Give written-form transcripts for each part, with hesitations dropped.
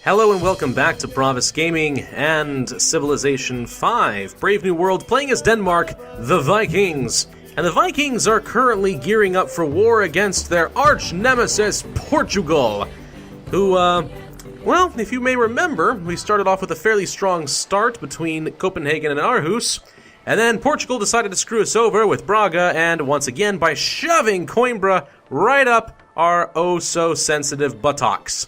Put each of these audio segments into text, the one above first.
Hello and welcome back to Pravus Gaming and Civilization 5. Brave New World playing as Denmark, the Vikings. And the Vikings are currently gearing up for war against their arch-nemesis, Portugal. Who, well, if you may remember, we started off with a fairly strong start between Copenhagen and Aarhus. And then Portugal decided to screw us over with Braga, and once again by shoving Coimbra right up our oh-so-sensitive buttocks.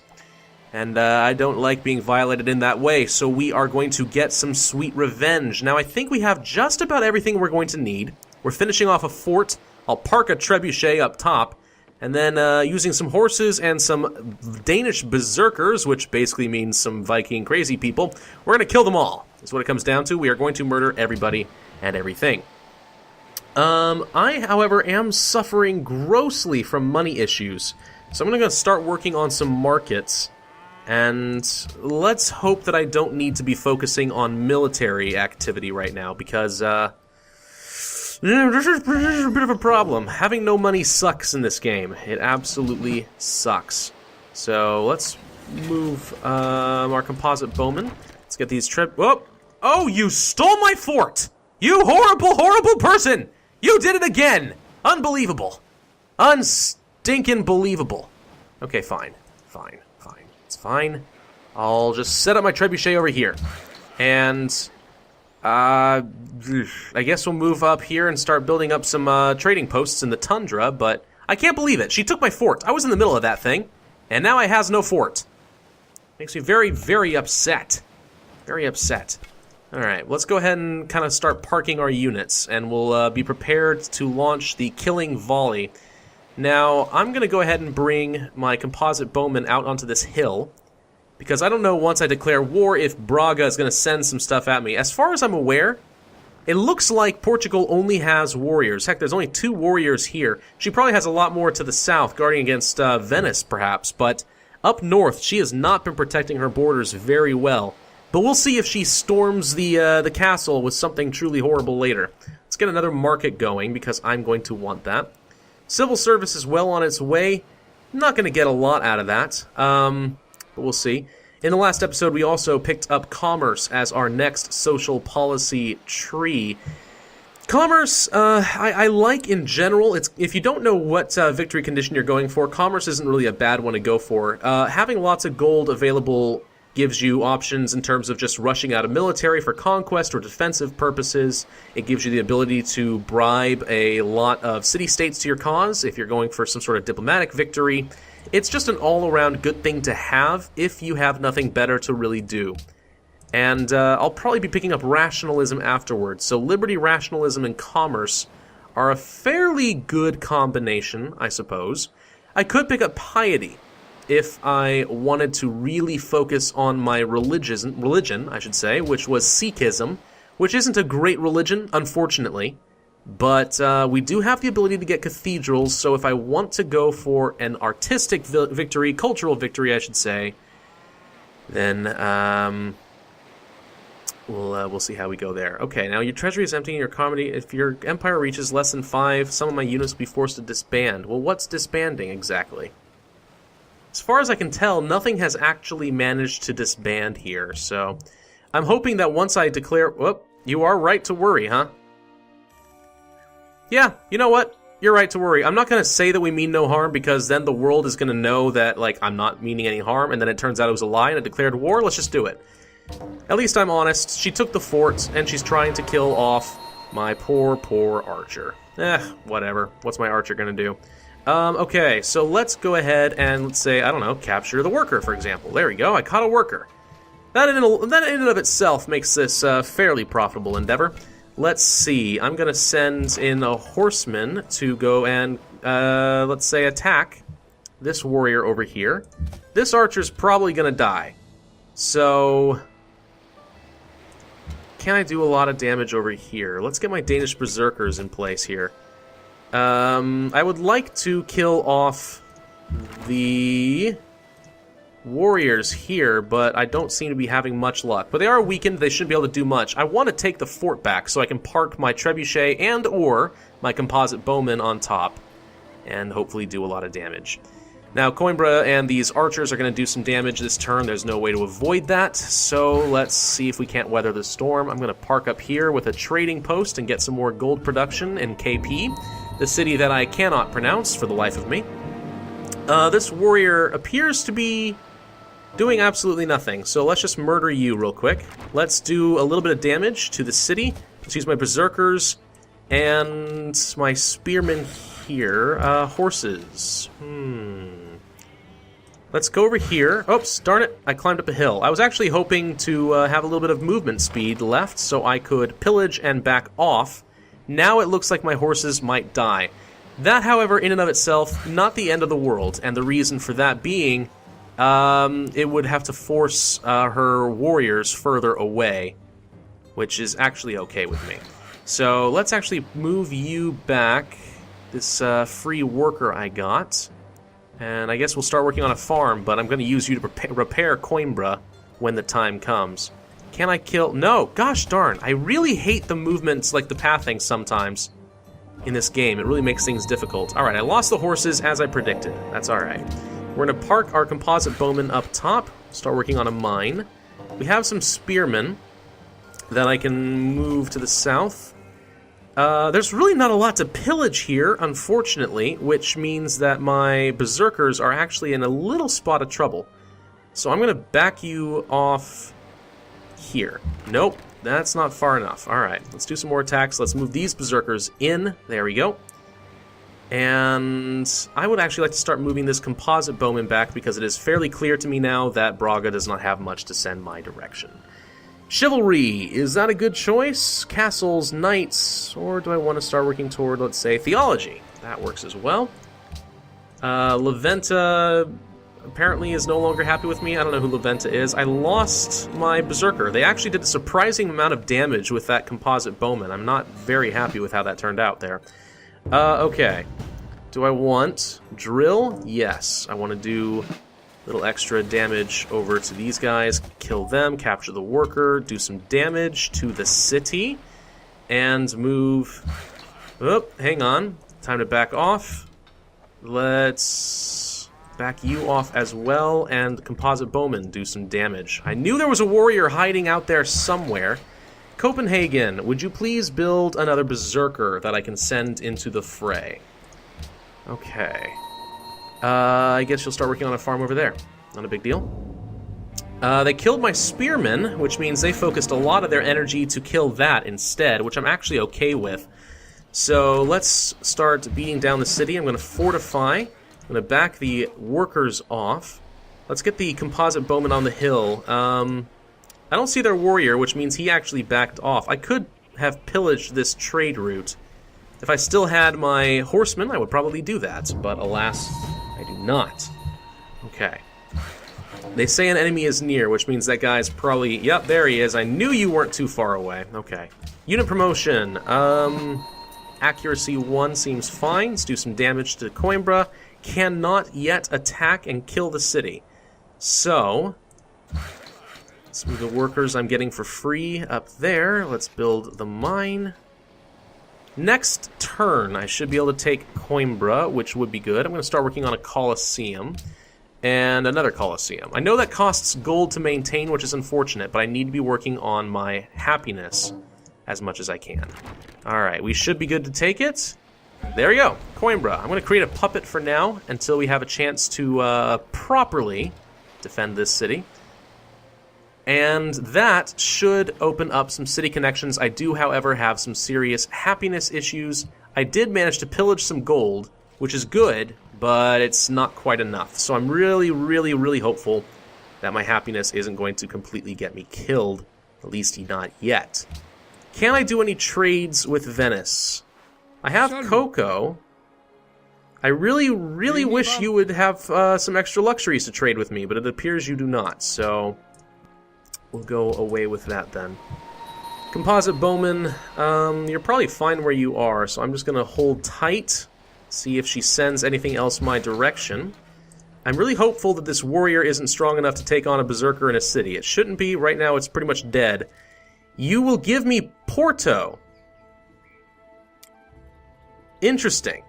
And I don't like being violated in that way, so we are going to get some sweet revenge. Now, I think we have just about everything we're going to need. We're finishing off a fort. I'll park a trebuchet up top. And then using some horses and some Danish berserkers, which basically means some Viking crazy people, we're going to kill them all. That's what it comes down to. We are going to murder everybody and everything. I, however, am suffering grossly from money issues. So I'm going to start working on some markets. And let's hope that I don't need to be focusing on military activity right now, because this is a bit of a problem. Having no money sucks in this game. It absolutely sucks. So let's move our composite bowmen. Let's get these Oh, you stole my fort! You horrible, horrible person! You did it again! Unbelievable. Unstinkin' believable. Okay, fine. It's fine. I'll just set up my trebuchet over here. And, I guess we'll move up here and start building up some trading posts in the tundra, but I can't believe it. She took my fort. I was in the middle of that thing, and now I has no fort. Makes me very, very upset. Very upset. Alright, let's go ahead and kind of start parking our units, and we'll be prepared to launch the killing volley. Now, I'm going to go ahead and bring my composite bowmen out onto this hill, because I don't know once I declare war if Braga is going to send some stuff at me. As far as I'm aware, it looks like Portugal only has warriors. Heck, there's only 2 warriors here. She probably has a lot more to the south, guarding against Venice, perhaps, but up north, she has not been protecting her borders very well. But we'll see if she storms the castle with something truly horrible later. Let's get another market going, because I'm going to want that. Civil service is well on its way. Not going to get a lot out of that, but we'll see. In the last episode, we also picked up commerce as our next social policy tree. Commerce, I like in general. If you don't know what victory condition you're going for, commerce isn't really a bad one to go for. Having lots of gold available gives you options in terms of just rushing out of military for conquest or defensive purposes. It gives you the ability to bribe a lot of city-states to your cause if you're going for some sort of diplomatic victory. It's just an all-around good thing to have if you have nothing better to really do. And I'll probably be picking up rationalism afterwards. So liberty, rationalism, and commerce are a fairly good combination, I suppose. I could pick up piety if I wanted to really focus on my religion, I should say, which was Sikhism, which isn't a great religion, unfortunately, but we do have the ability to get cathedrals, so if I want to go for an artistic victory, cultural victory, I should say, then we'll see how we go there. Okay, now your treasury is empty in your comedy. If your empire reaches less than 5, some of my units will be forced to disband. Well, what's disbanding exactly? As far as I can tell, nothing has actually managed to disband here, so I'm hoping that once I declare... Whoop, you are right to worry, huh? Yeah, you know what? You're right to worry. I'm not going to say that we mean no harm, because then the world is going to know that, like, I'm not meaning any harm, and then it turns out it was a lie and I declared war. Let's just do it. At least I'm honest. She took the fort, and she's trying to kill off my poor, poor archer. Whatever. What's my archer going to do? Okay, so let's go ahead and, let's say, I don't know, capture the worker, for example. There we go, I caught a worker. That in and of itself makes this a fairly profitable endeavor. Let's see, I'm going to send in a horseman to go and, let's say, attack this warrior over here. This archer's probably going to die. So, can I do a lot of damage over here? Let's get my Danish berserkers in place here. I would like to kill off the warriors here, but I don't seem to be having much luck. But they are weakened, they shouldn't be able to do much. I want to take the fort back so I can park my trebuchet and or my composite bowman on top and hopefully do a lot of damage. Now, Coimbra and these archers are going to do some damage this turn. There's no way to avoid that, so let's see if we can't weather the storm. I'm going to park up here with a trading post and get some more gold production in KP, the city that I cannot pronounce for the life of me. This warrior appears to be doing absolutely nothing, so let's just murder you real quick. Let's do a little bit of damage to the city. Let's use my berserkers and my spearmen here. Horses. Let's go over here. Oops, darn it, I climbed up a hill. I was actually hoping to have a little bit of movement speed left so I could pillage and back off. Now it looks like my horses might die. That, however, in and of itself, not the end of the world, and the reason for that being, it would have to force her warriors further away, which is actually okay with me. So let's actually move you back, this free worker I got. And I guess we'll start working on a farm, but I'm going to use you to repair Coimbra when the time comes. Can I kill? No! Gosh darn! I really hate the movements, like the pathing sometimes in this game. It really makes things difficult. Alright, I lost the horses as I predicted. That's alright. We're going to park our composite bowmen up top, start working on a mine. We have some spearmen that I can move to the south. There's really not a lot to pillage here, unfortunately, which means that my berserkers are actually in a little spot of trouble. So I'm going to back you off here. Nope, that's not far enough. Alright, let's do some more attacks. Let's move these berserkers in. There we go. And I would actually like to start moving this composite bowman back because it is fairly clear to me now that Braga does not have much to send my direction. Chivalry, is that a good choice? Castles, knights, or do I want to start working toward, let's say, theology? That works as well. Leventa apparently is no longer happy with me. I don't know who Leventa is. I lost my berserker. They actually did a surprising amount of damage with that composite bowman. I'm not very happy with how that turned out there. Okay. Do I want drill? Yes. I want to do little extra damage over to these guys, kill them, capture the worker, do some damage to the city, and move... Oh, hang on. Time to back off. Let's back you off as well, and composite bowman do some damage. I knew there was a warrior hiding out there somewhere. Copenhagen, would you please build another berserker that I can send into the fray? Okay. I guess you'll start working on a farm over there. Not a big deal. They killed my spearmen, which means they focused a lot of their energy to kill that instead, which I'm actually okay with. So let's start beating down the city. I'm going to fortify. I'm going to back the workers off. Let's get the composite bowman on the hill. I don't see their warrior, which means he actually backed off. I could have pillaged this trade route. If I still had my horsemen, I would probably do that, but alas, I do not. Okay. They say an enemy is near, which means that guy's probably... Yep, there he is. I knew you weren't too far away. Okay. Unit promotion. Accuracy 1 seems fine. Let's do some damage to Coimbra. Cannot yet attack and kill the city. So... let's move the workers I'm getting for free up there. Let's build the mine. Next turn, I should be able to take Coimbra, which would be good. I'm going to start working on a Colosseum and another Colosseum. I know that costs gold to maintain, which is unfortunate, but I need to be working on my happiness as much as I can. Alright, we should be good to take it. There we go, Coimbra. I'm going to create a puppet for now until we have a chance to properly defend this city. And that should open up some city connections. I do, however, have some serious happiness issues. I did manage to pillage some gold, which is good, but it's not quite enough. So I'm really, really, really hopeful that my happiness isn't going to completely get me killed, at least not yet. Can I do any trades with Venice? I have cocoa. I really, really wish you would have some extra luxuries to trade with me, but it appears you do not, so... we'll go away with that then. Composite bowman, you're probably fine where you are, so I'm just going to hold tight, see if she sends anything else my direction. I'm really hopeful that this warrior isn't strong enough to take on a berserker in a city. It shouldn't be. Right now it's pretty much dead. You will give me Porto. Interesting.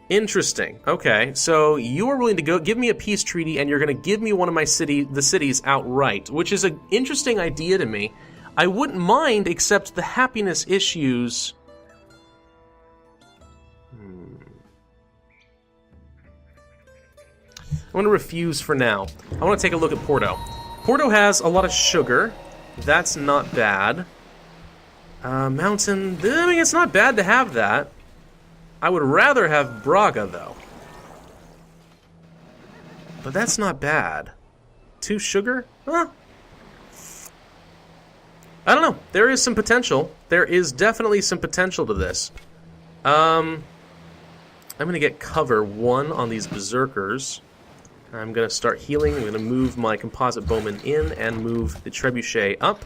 Interesting. Okay, so you are willing to go give me a peace treaty, and you're going to give me one of my the cities outright, which is an interesting idea to me. I wouldn't mind, except the happiness issues. I'm going to refuse for now. I want to take a look at Porto. Porto has a lot of sugar. That's not bad. Mountain, I mean, it's not bad to have that. I would rather have Braga, though. But that's not bad. 2 sugar? Huh? I don't know. There is some potential. There is definitely some potential to this. I'm going to get cover 1 on these berserkers. I'm going to start healing. I'm going to move my composite bowman in and move the trebuchet up.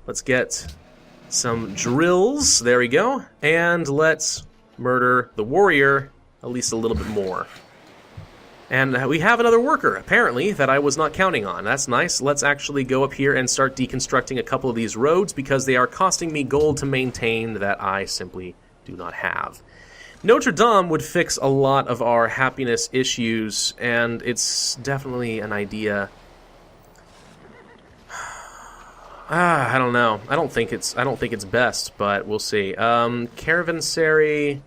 Let's get some drills. There we go. And let's murder the warrior at least a little bit more. And we have another worker, apparently, that I was not counting on. That's nice. Let's actually go up here and start deconstructing a couple of these roads because they are costing me gold to maintain that I simply do not have. Notre Dame would fix a lot of our happiness issues, and it's definitely an idea. I don't know. I don't think it's best, but we'll see. Caravanserai,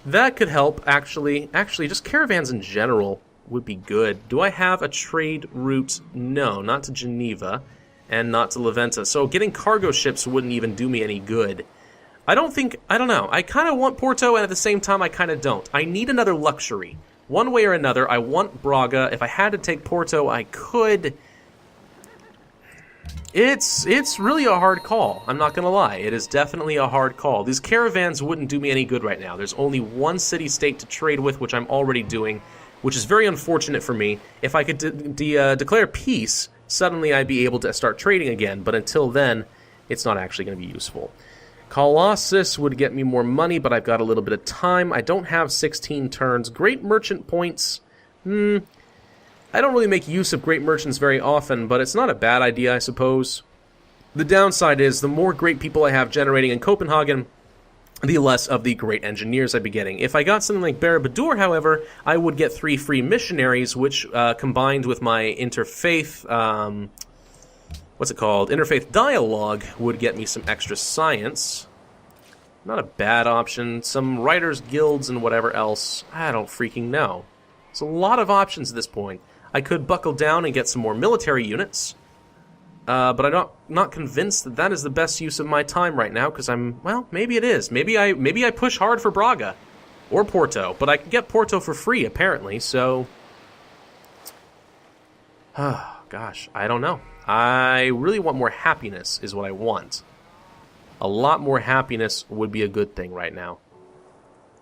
that could help, actually. Actually, just caravans in general would be good. Do I have a trade route? No, not to Geneva, and not to Leventa. So getting cargo ships wouldn't even do me any good. I don't know. I kind of want Porto, and at the same time, I kind of don't. I need another luxury. One way or another, I want Braga. If I had to take Porto, I could. It's really a hard call. I'm not going to lie. It is definitely a hard call. These caravans wouldn't do me any good right now. There's only one city-state to trade with, which I'm already doing, which is very unfortunate for me. If I could declare peace, suddenly I'd be able to start trading again, but until then, it's not actually going to be useful. Colossus would get me more money, but I've got a little bit of time. I don't have 16 turns. Great merchant points. I don't really make use of great merchants very often, but it's not a bad idea, I suppose. The downside is the more great people I have generating in Copenhagen, the less of the great engineers I'd be getting. If I got something like Barabadur, however, I would get 3 free missionaries, which combined with my interfaith, interfaith dialogue, would get me some extra science. Not a bad option. Some writers' guilds and whatever else. I don't freaking know. There's a lot of options at this point. I could buckle down and get some more military units, but I'm not convinced that that is the best use of my time right now, because maybe it is. Maybe I push hard for Braga or Porto, but I can get Porto for free, apparently, so... gosh, I don't know. I really want more happiness, is what I want. A lot more happiness would be a good thing right now.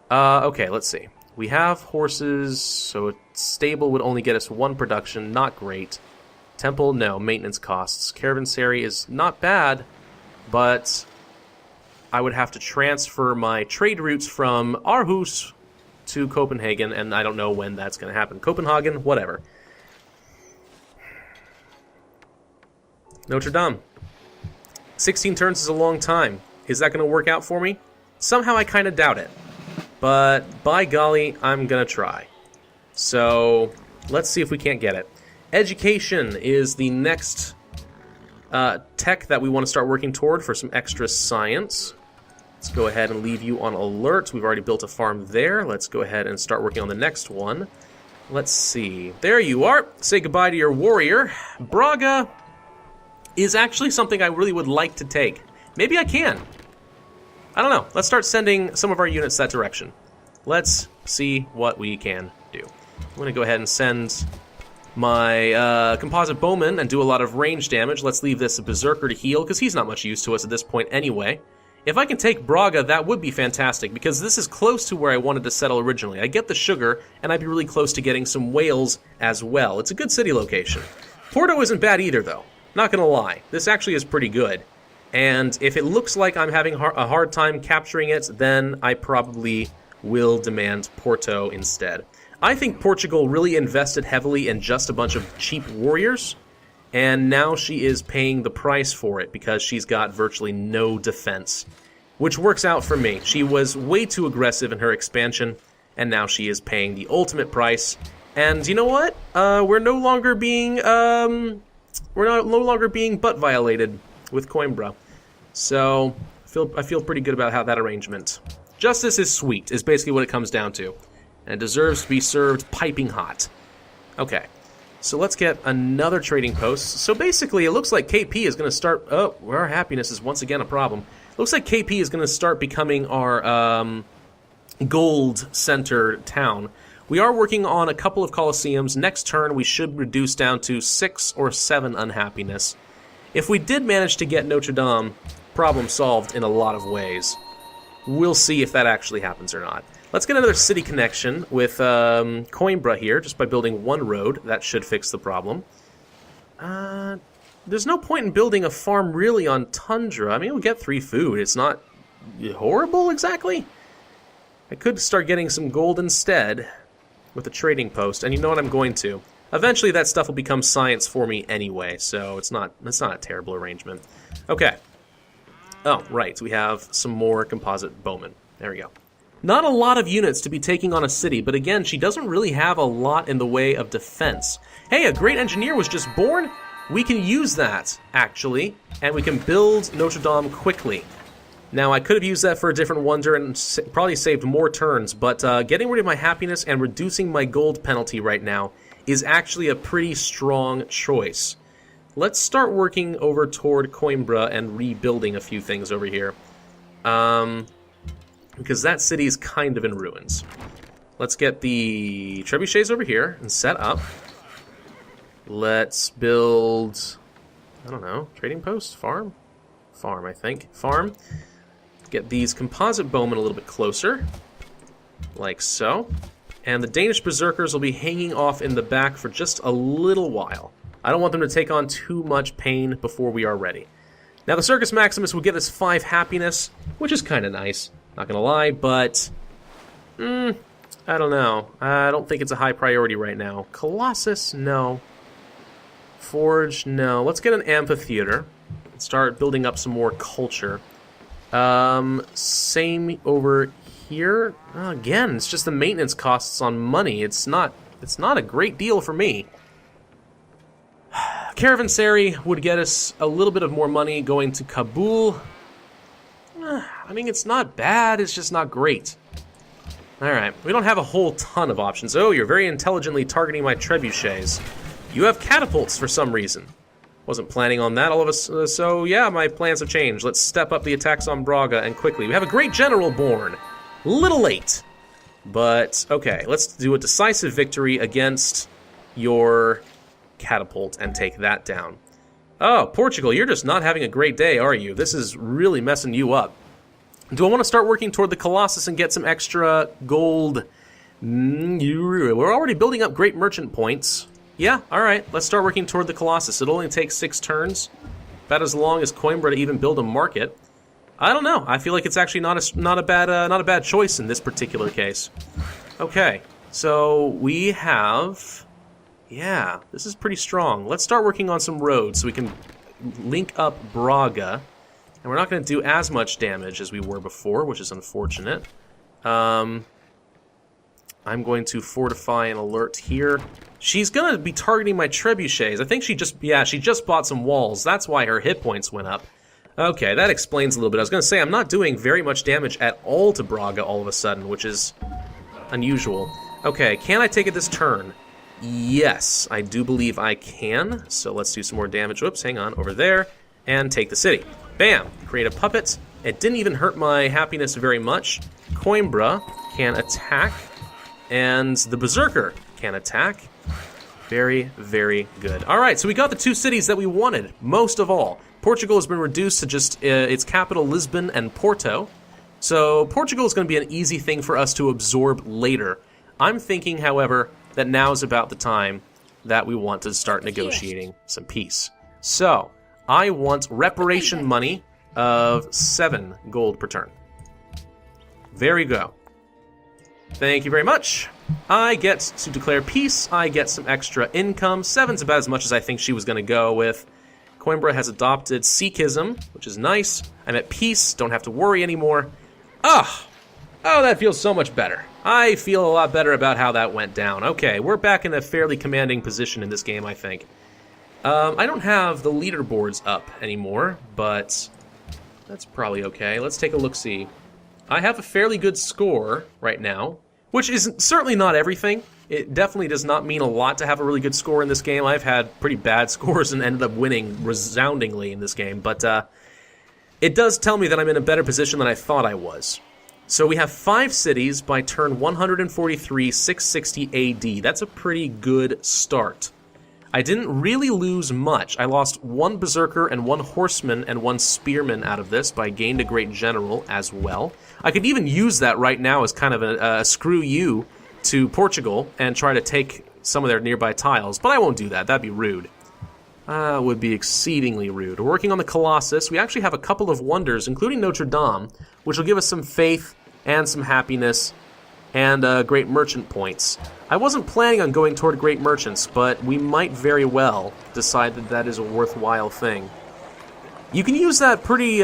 Okay, let's see. We have horses, so a stable would only get us 1 production, not great. Temple, no, maintenance costs. Caravanserai is not bad, but I would have to transfer my trade routes from Aarhus to Copenhagen, and I don't know when that's going to happen. Copenhagen, whatever. Notre Dame. 16 turns is a long time. Is that going to work out for me? Somehow I kind of doubt it. But, by golly, I'm going to try. So, let's see if we can't get it. Education is the next tech that we want to start working toward for some extra science. Let's go ahead and leave you on alert. We've already built a farm there. Let's go ahead and start working on the next one. Let's see. There you are. Say goodbye to your warrior. Braga is actually something I really would like to take. Maybe I can. I don't know. Let's start sending some of our units that direction. Let's see what we can do. I'm going to go ahead and send my composite bowman and do a lot of range damage. Let's leave this a berserker to heal, because he's not much use to us at this point anyway. If I can take Braga, that would be fantastic, because this is close to where I wanted to settle originally. I get the sugar, and I'd be really close to getting some whales as well. It's a good city location. Porto isn't bad either, though. Not going to lie. This actually is pretty good. And if it looks like I'm having a hard time capturing it, then I probably will demand Porto instead. I think Portugal really invested heavily in just a bunch of cheap warriors, and now she is paying the price for it because she's got virtually no defense, which works out for me. She was way too aggressive in her expansion, and now she is paying the ultimate price. And you know what? We're no longer being no longer being butt violated with Coimbra. So I feel pretty good about how that arrangement. Justice is sweet, is basically what it comes down to, and it deserves to be served piping hot. Okay, so let's get another trading post. So basically, it looks like KP is going to start. Oh, our happiness is once again a problem. Looks like KP is going to start becoming our gold center town. We are working on a couple of Colosseums. Next turn, we should reduce down to 6 or 7 unhappiness. If we did manage to get Notre Dame, problem solved in a lot of ways. We'll see if that actually happens or not. Let's get another city connection with Coimbra here, just by building one road. That should fix the problem. There's no point in building a farm really on Tundra. I mean, we'll get 3 food. It's not horrible, exactly. I could start getting some gold instead with a trading post, and you know what, I'm going to. Eventually that stuff will become science for me anyway, so it's not a terrible arrangement. Okay. Oh, right, we have some more composite bowmen. There we go. Not a lot of units to be taking on a city, but again, she doesn't really have a lot in the way of defense. Hey, a great engineer was just born. We can use that, actually, and we can build Notre Dame quickly. Now, I could have used that for a different wonder and probably saved more turns, but getting rid of my happiness and reducing my gold penalty right now is actually a pretty strong choice. Let's start working over toward Coimbra and rebuilding a few things over here. Because that city is kind of in ruins. Let's get the trebuchets over here and set up. Let's build, I don't know, trading post? Farm? Farm, I think. Farm. Get these composite bowmen a little bit closer, like so. And the Danish berserkers will be hanging off in the back for just a little while. I don't want them to take on too much pain before we are ready. Now the Circus Maximus will get us 5 happiness, which is kind of nice, not gonna lie, but I don't know. I don't think it's a high priority right now. Colossus, no. Forge, no. Let's get an amphitheater and start building up some more culture. Same over here. Again, it's just the maintenance costs on money. It's not a great deal for me. Caravanserai would get us a little bit of more money going to Kabul. I mean, it's not bad, it's just not great. Alright, we don't have a whole ton of options. Oh, you're very intelligently targeting my trebuchets. You have catapults for some reason. Wasn't planning on that all of us, so yeah, my plans have changed. Let's step up the attacks on Braga, and quickly. We have a great general born. Little late. But, okay, let's do a decisive victory against your catapult and take that down. Oh, Portugal, you're just not having a great day, are you? This is really messing you up. Do I want to start working toward the Colossus and get some extra gold? We're already building up great merchant points. Yeah, alright, let's start working toward the Colossus. It'll only take 6 turns. About as long as Coimbra to even build a market. I don't know. I feel like it's actually not a bad choice in this particular case. Okay, so we have... Yeah, this is pretty strong. Let's start working on some roads so we can link up Braga. And we're not going to do as much damage as we were before, which is unfortunate. I'm going to fortify and alert here. She's going to be targeting my trebuchets. I think she just bought some walls. That's why her hit points went up. Okay, that explains a little bit. I was going to say, I'm not doing very much damage at all to Braga all of a sudden, which is unusual. Okay, can I take it this turn? Yes, I do believe I can. So let's do some more damage. Whoops, hang on, over there. And take the city. Bam! Create a puppet. It didn't even hurt my happiness very much. Coimbra can attack. And the Berserker can attack. Very, very good. Alright, so we got the 2 cities that we wanted, most of all. Portugal has been reduced to just its capital, Lisbon and Porto. So Portugal is going to be an easy thing for us to absorb later. I'm thinking, however, that now is about the time that we want to start negotiating some peace. So, I want reparation money of 7 gold per turn. There you go. Thank you very much. I get to declare peace. I get some extra income. 7's about as much as I think she was going to go with. Coimbra has adopted Sikhism, which is nice. I'm at peace. Don't have to worry anymore. Oh, that feels so much better. I feel a lot better about how that went down. Okay, we're back in a fairly commanding position in this game, I think. I don't have the leaderboards up anymore, but that's probably okay. Let's take a look-see. I have a fairly good score right now, which is certainly not everything. It definitely does not mean a lot to have a really good score in this game. I've had pretty bad scores and ended up winning resoundingly in this game, but it does tell me that I'm in a better position than I thought I was. So we have 5 cities by turn 143, 660 AD. That's a pretty good start. I didn't really lose much. I lost 1 berserker and 1 horseman and 1 spearman out of this, but I gained a great general as well. I could even use that right now as kind of a screw you to Portugal and try to take some of their nearby tiles, but I won't do that. That'd be rude. Would be exceedingly rude. We're working on the Colossus. We actually have a couple of wonders, including Notre Dame, which will give us some faith and some happiness and great merchant points. I wasn't planning on going toward great merchants, but we might very well decide that that is a worthwhile thing. You can use that pretty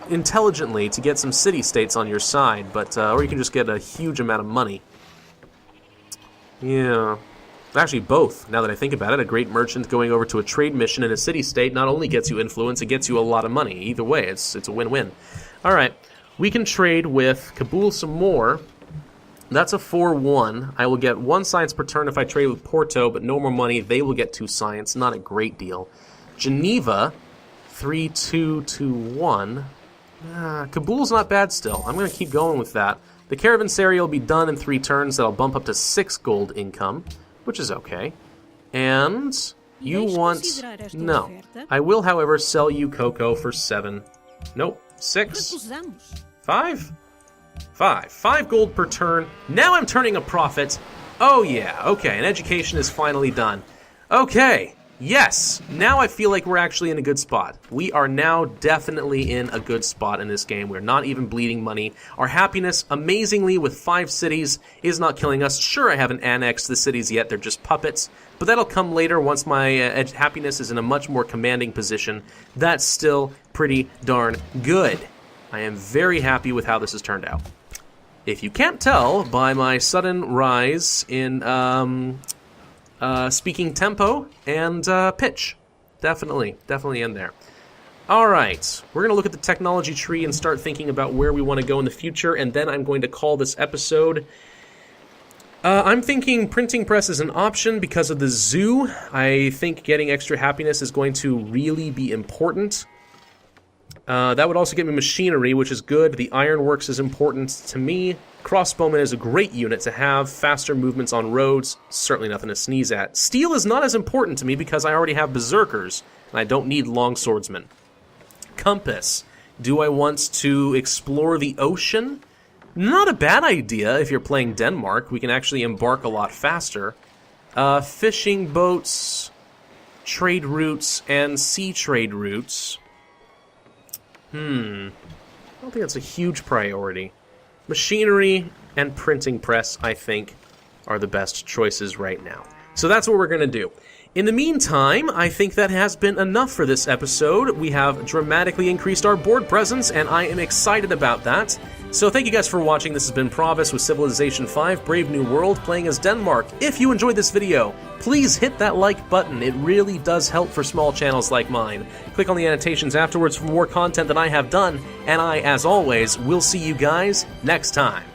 intelligently to get some city-states on your side, but or you can just get a huge amount of money. Yeah. Actually, both, now that I think about it. A great merchant going over to a trade mission in a city-state not only gets you influence, it gets you a lot of money. Either way, it's a win-win. Alright, we can trade with Kabul some more. That's a 4-1. I will get 1 science per turn if I trade with Porto, but no more money. They will get 2 science. Not a great deal. Geneva, 3-2-2-1. Kabul's not bad still. I'm going to keep going with that. The caravanserai will be done in 3 turns. That'll bump up to 6 gold income, which is okay. And you want... No. I will, however, sell you cocoa for 7. Nope. 6. 5? 5 gold per turn. Now I'm turning a profit. Oh yeah, okay, and education is finally done. Okay, yes, now I feel like we're actually in a good spot. We are now definitely in a good spot in this game. We're not even bleeding money. Our happiness, amazingly, with 5 cities, is not killing us. Sure, I haven't annexed the cities yet, they're just puppets, but that'll come later once my happiness is in a much more commanding position. That's still pretty darn good. I am very happy with how this has turned out. If you can't tell by my sudden rise in speaking tempo and pitch, definitely in there. All right, we're going to look at the technology tree and start thinking about where we want to go in the future, and then I'm going to call this episode. I'm thinking printing press is an option because of the zoo. I think getting extra happiness is going to really be important. That would also get me machinery, which is good. The ironworks is important to me. Crossbowman is a great unit to have. Faster movements on roads, certainly nothing to sneeze at. Steel is not as important to me because I already have berserkers, and I don't need longswordsmen. Compass. Do I want to explore the ocean? Not a bad idea if you're playing Denmark. We can actually embark a lot faster. Fishing boats, trade routes, and sea trade routes. I don't think that's a huge priority. Machinery and printing press, I think, are the best choices right now. So that's what we're going to do. In the meantime, I think that has been enough for this episode. We have dramatically increased our board presence, and I am excited about that. So thank you guys for watching. This has been Pravus with Civilization 5 Brave New World, playing as Denmark. If you enjoyed this video, please hit that like button. It really does help for small channels like mine. Click on the annotations afterwards for more content that I have done, and I, as always, will see you guys next time.